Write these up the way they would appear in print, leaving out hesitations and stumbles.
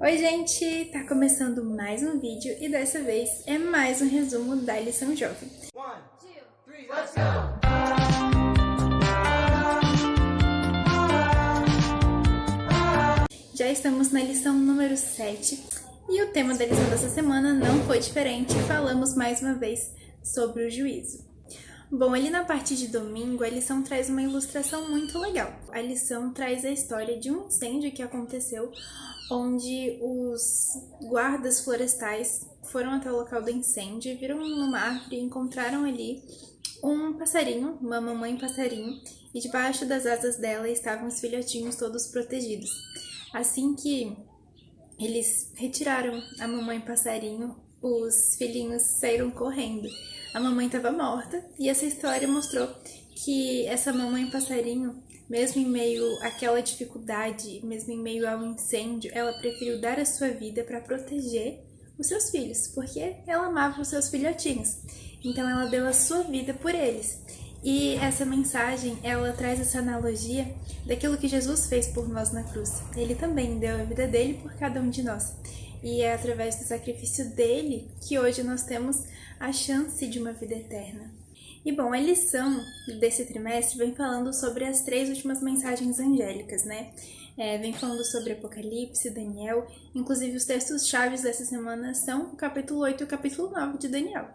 Oi gente, tá começando mais um vídeo e dessa vez é mais um resumo da lição jovem. 1, 2, 3, let's go! Já estamos na lição número 7 e o tema da lição dessa semana não foi diferente, falamos mais uma vez sobre o juízo. Bom, ali na parte de domingo, a lição traz uma ilustração muito legal. A lição traz a história de um incêndio que aconteceu, onde os guardas florestais foram até o local do incêndio e viram numa árvore e encontraram ali um passarinho, uma mamãe passarinho, e debaixo das asas dela estavam os filhotinhos todos protegidos. Assim que eles retiraram a mamãe passarinho, os filhinhos saíram correndo. A mamãe estava morta e essa história mostrou que essa mamãe passarinho, mesmo em meio àquela dificuldade, mesmo em meio ao incêndio, ela preferiu dar a sua vida para proteger os seus filhos, porque ela amava os seus filhotinhos. Então ela deu a sua vida por eles. E essa mensagem, ela traz essa analogia daquilo que Jesus fez por nós na cruz. Ele também deu a vida dele por cada um de nós. E é através do sacrifício dele que hoje nós temos a chance de uma vida eterna. E bom, a lição desse trimestre vem falando sobre as 3 últimas mensagens angélicas, né? Vem falando sobre Apocalipse, Daniel, inclusive os textos chaves dessa semana são o capítulo 8 e o capítulo 9 de Daniel.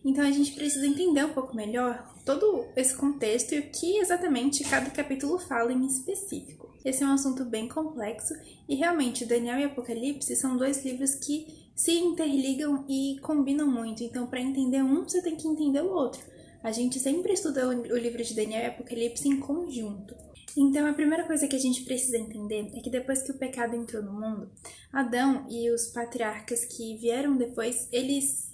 Então a gente precisa entender um pouco melhor todo esse contexto e o que exatamente cada capítulo fala em específico. Esse é um assunto bem complexo e realmente Daniel e Apocalipse são 2 livros que se interligam e combinam muito. Então para entender um, você tem que entender o outro. A gente sempre estuda o livro de Daniel e Apocalipse em conjunto. Então a primeira coisa que a gente precisa entender é que depois que o pecado entrou no mundo, Adão e os patriarcas que vieram depois, eles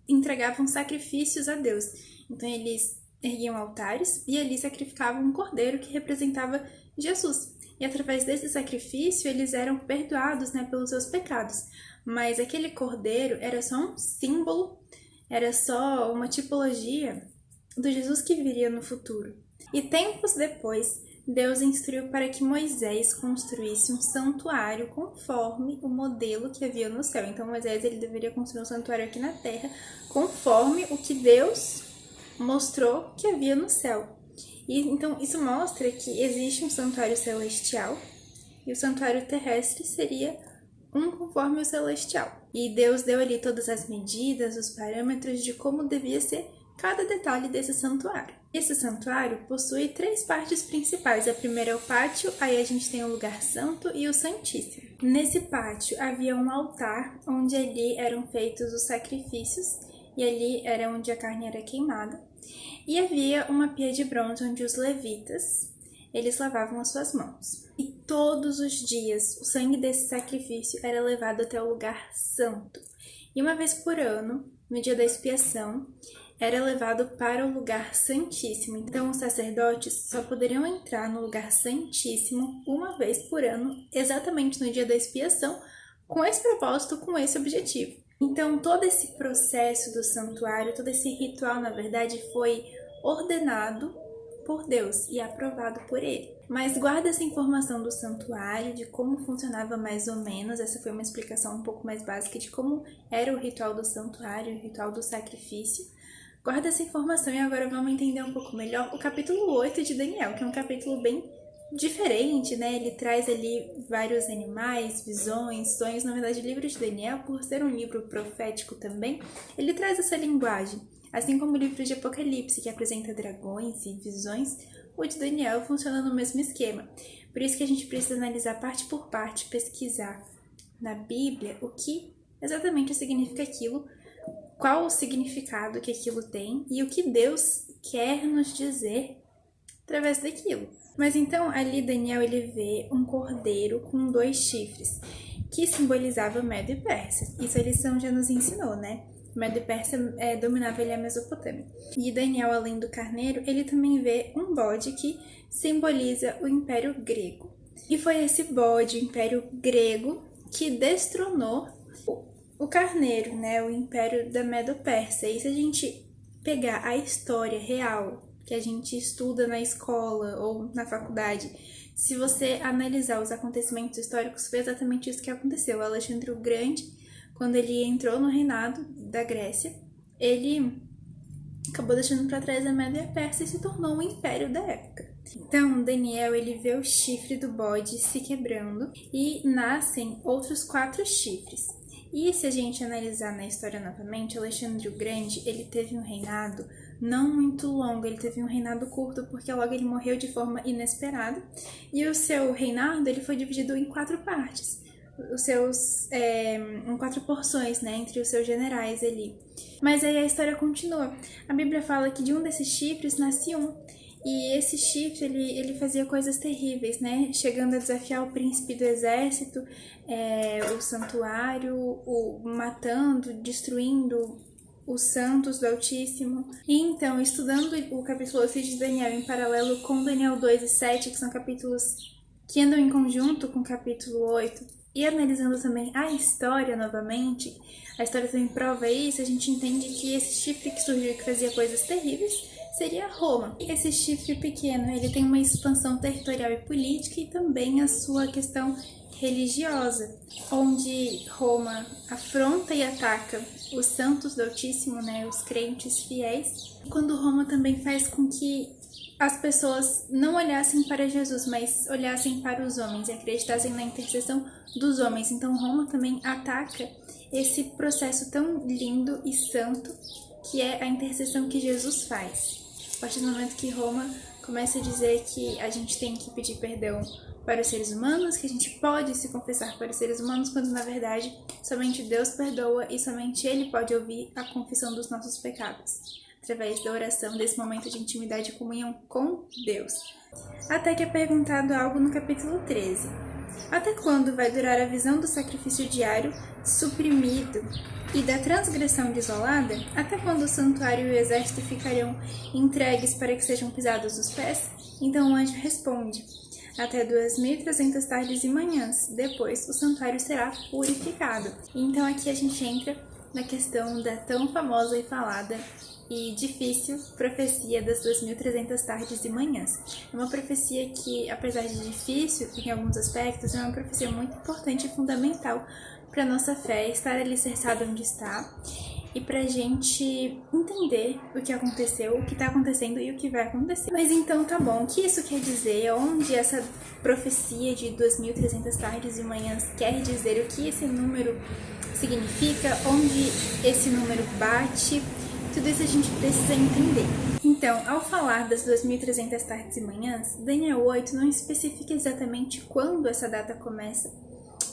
entregavam sacrifícios a Deus. Então eles erguiam altares e ali sacrificavam um cordeiro que representava Jesus. E através desse sacrifício eles eram perdoados, né, pelos seus pecados. Mas aquele cordeiro era só um símbolo, era só uma tipologia do Jesus que viria no futuro. E tempos depois, Deus instruiu para que Moisés construísse um santuário conforme o modelo que havia no céu. Então Moisés ele deveria construir um santuário aqui na terra conforme o que Deus mostrou que havia no céu. E então isso mostra que existe um santuário celestial e o santuário terrestre seria um conforme o celestial. E Deus deu ali todas as medidas, os parâmetros de como devia ser cada detalhe desse santuário. Esse santuário possui 3 partes principais. A primeira é o pátio, aí a gente tem o lugar santo e o santíssimo. Nesse pátio havia um altar, onde ali eram feitos os sacrifícios, e ali era onde a carne era queimada. E havia uma pia de bronze onde os levitas, eles lavavam as suas mãos. E todos os dias o sangue desse sacrifício era levado até o lugar santo. E uma vez por ano, no dia da expiação, era levado para o lugar santíssimo. Então os sacerdotes só poderiam entrar no lugar santíssimo uma vez por ano, exatamente no dia da expiação, com esse propósito, com esse objetivo. Então todo esse processo do santuário, todo esse ritual, na verdade, foi ordenado por Deus e aprovado por ele. Mas guarda essa informação do santuário, de como funcionava mais ou menos. Essa foi uma explicação um pouco mais básica de como era o ritual do santuário, o ritual do sacrifício. Guarda essa informação e agora vamos entender um pouco melhor o capítulo 8 de Daniel, que é um capítulo bem diferente, né? Ele traz ali vários animais, visões, sonhos. Na verdade, o livro de Daniel, por ser um livro profético também, ele traz essa linguagem. Assim como o livro de Apocalipse, que apresenta dragões e visões, o de Daniel funciona no mesmo esquema. Por isso que a gente precisa analisar parte por parte, pesquisar na Bíblia o que exatamente significa aquilo, qual o significado que aquilo tem e o que Deus quer nos dizer através daquilo. Mas então ali Daniel ele vê um cordeiro com 2 chifres, que simbolizava Medo e Pérsia. Isso a lição já nos ensinou, né? Medo e Pérsia dominava ali a Mesopotâmia. E Daniel, além do carneiro, ele também vê um bode que simboliza o Império Grego. E foi esse bode, o Império Grego, que destronou o carneiro, né? O Império da Medo-Pérsia. E se a gente pegar a história real que a gente estuda na escola ou na faculdade Se você analisar os acontecimentos históricos, foi exatamente isso que aconteceu. O Alexandre o Grande, quando ele entrou no reinado da Grécia, ele acabou deixando para trás a Média e a Pérsia e se tornou o império da época. Então, Daniel, ele vê o chifre do bode se quebrando e nascem outros 4 chifres. E se a gente analisar na história novamente, Alexandre o Grande, ele teve um reinado não muito longo, ele teve um reinado curto porque logo ele morreu de forma inesperada. E o seu reinado, ele foi dividido em 4 partes, em 4 porções, né, entre os seus generais ali. Mas aí a história continua. A Bíblia fala que de um desses chifres nasce um. E esse chifre, ele fazia coisas terríveis, né? Chegando a desafiar o príncipe do exército, o santuário, matando, destruindo os santos do Altíssimo. E então, estudando o capítulo 8 de Daniel em paralelo com Daniel 2 e 7, que são capítulos que andam em conjunto com o capítulo 8, e analisando também a história novamente, a história também prova isso, a gente entende que esse chifre que surgiu que fazia coisas terríveis seria Roma. Esse chifre pequeno, ele tem uma expansão territorial e política e também a sua questão religiosa, onde Roma afronta e ataca os santos do Altíssimo, né, os crentes fiéis, quando Roma também faz com que as pessoas não olhassem para Jesus, mas olhassem para os homens e acreditassem na intercessão dos homens. Então Roma também ataca esse processo tão lindo e santo que é a intercessão que Jesus faz. A partir do momento que Roma começa a dizer que a gente tem que pedir perdão para os seres humanos, que a gente pode se confessar para os seres humanos, quando na verdade somente Deus perdoa e somente Ele pode ouvir a confissão dos nossos pecados, através da oração, desse momento de intimidade e comunhão com Deus. Até que é perguntado algo no capítulo 13. Até quando vai durar a visão do sacrifício diário suprimido e da transgressão desolada? Até quando o santuário e o exército ficarão entregues para que sejam pisados os pés? Então o anjo responde: até 2.300 tardes e manhãs, depois o santuário será purificado. Então aqui a gente entra na questão da tão famosa e falada e difícil profecia das 2.300 tardes e manhãs. É uma profecia que, apesar de difícil em alguns aspectos, é uma profecia muito importante e fundamental para a nossa fé estar alicerçada onde está e para a gente entender o que aconteceu, o que está acontecendo e o que vai acontecer. Mas então tá bom, o que isso quer dizer? Onde essa profecia de 2.300 tardes e manhãs quer dizer? O que esse número significa? Onde esse número bate? Tudo isso a gente precisa entender. Então, ao falar das 2.300 tardes e manhãs, Daniel 8 não especifica exatamente quando essa data começa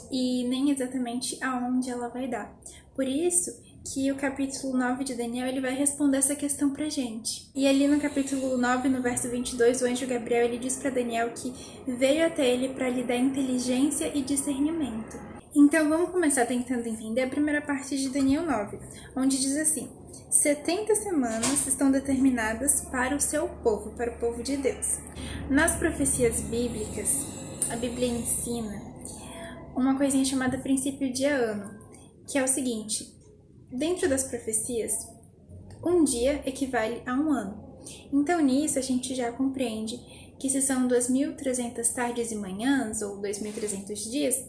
e nem exatamente aonde ela vai dar. Por isso que o capítulo 9 de Daniel ele vai responder essa questão pra gente. E ali no capítulo 9, no verso 22, o anjo Gabriel ele diz para Daniel que veio até ele para lhe dar inteligência e discernimento. Então, vamos começar tentando entender a primeira parte de Daniel 9, onde diz assim: 70 semanas estão determinadas para o seu povo, para o povo de Deus. Nas profecias bíblicas, a Bíblia ensina uma coisinha chamada princípio de ano, que é o seguinte: dentro das profecias, um dia equivale a um ano. Então, nisso, a gente já compreende que se são 2.300 tardes e manhãs, ou 2.300 dias,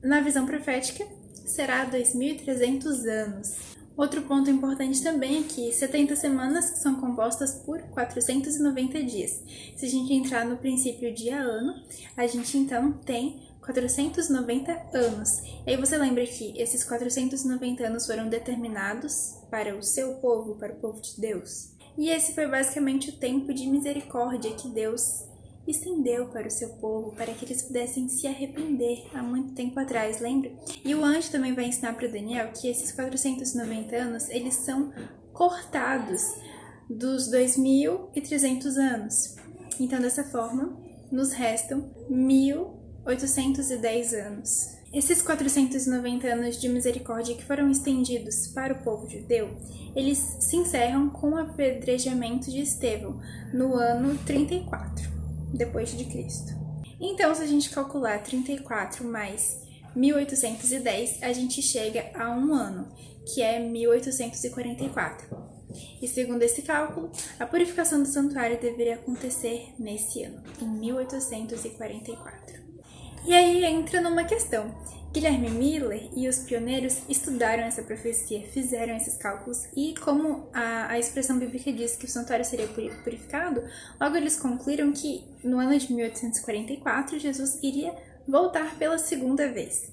na visão profética, será 2.300 anos. Outro ponto importante também é que 70 semanas são compostas por 490 dias. Se a gente entrar no princípio de ano, a gente então tem 490 anos. E aí você lembra que esses 490 anos foram determinados para o seu povo, para o povo de Deus. E esse foi basicamente o tempo de misericórdia que Deus estendeu para o seu povo, para que eles pudessem se arrepender há muito tempo atrás, lembra? E o anjo também vai ensinar para Daniel que esses 490 anos, eles são cortados dos 2.300 anos. Então, dessa forma, nos restam 1.810 anos. Esses 490 anos de misericórdia que foram estendidos para o povo judeu, eles se encerram com o apedrejamento de Estevão no ano 34. Depois de Cristo. Então, se a gente calcular 34 mais 1810, a gente chega a um ano, que é 1844. E segundo esse cálculo, a purificação do santuário deveria acontecer nesse ano, em 1844. E aí entra numa questão. Guilherme Miller e os pioneiros estudaram essa profecia, fizeram esses cálculos e como a expressão bíblica diz que o santuário seria purificado, logo eles concluíram que no ano de 1844 Jesus iria voltar pela segunda vez.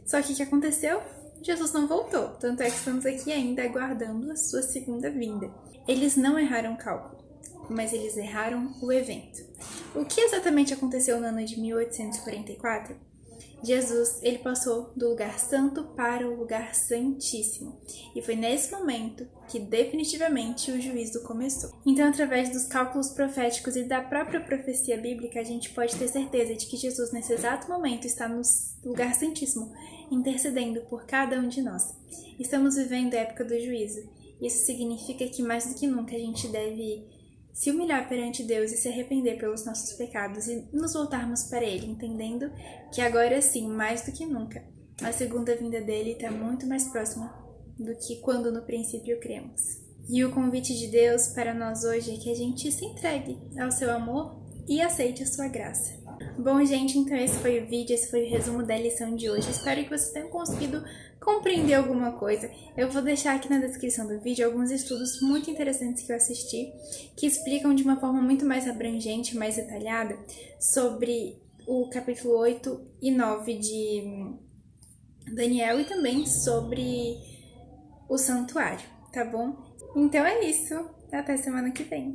Só que o que aconteceu? Jesus não voltou, tanto é que estamos aqui ainda aguardando a sua segunda vinda. Eles não erraram o cálculo, mas eles erraram o evento. O que exatamente aconteceu no ano de 1844? Jesus, ele passou do lugar santo para o lugar santíssimo. E foi nesse momento que definitivamente o juízo começou. Então, através dos cálculos proféticos e da própria profecia bíblica, a gente pode ter certeza de que Jesus, nesse exato momento, está no lugar santíssimo, intercedendo por cada um de nós. Estamos vivendo a época do juízo. Isso significa que mais do que nunca a gente deve se humilhar perante Deus e se arrepender pelos nossos pecados e nos voltarmos para Ele, entendendo que agora sim, mais do que nunca, a segunda vinda dele está muito mais próxima do que quando no princípio cremos. E o convite de Deus para nós hoje é que a gente se entregue ao seu amor e aceite a sua graça. Bom, gente, então esse foi o vídeo, esse foi o resumo da lição de hoje. Espero que vocês tenham conseguido compreender alguma coisa. Eu vou deixar aqui na descrição do vídeo alguns estudos muito interessantes que eu assisti, que explicam de uma forma muito mais abrangente, mais detalhada, sobre o capítulo 8 e 9 de Daniel e também sobre o santuário, tá bom? Então é isso, até semana que vem.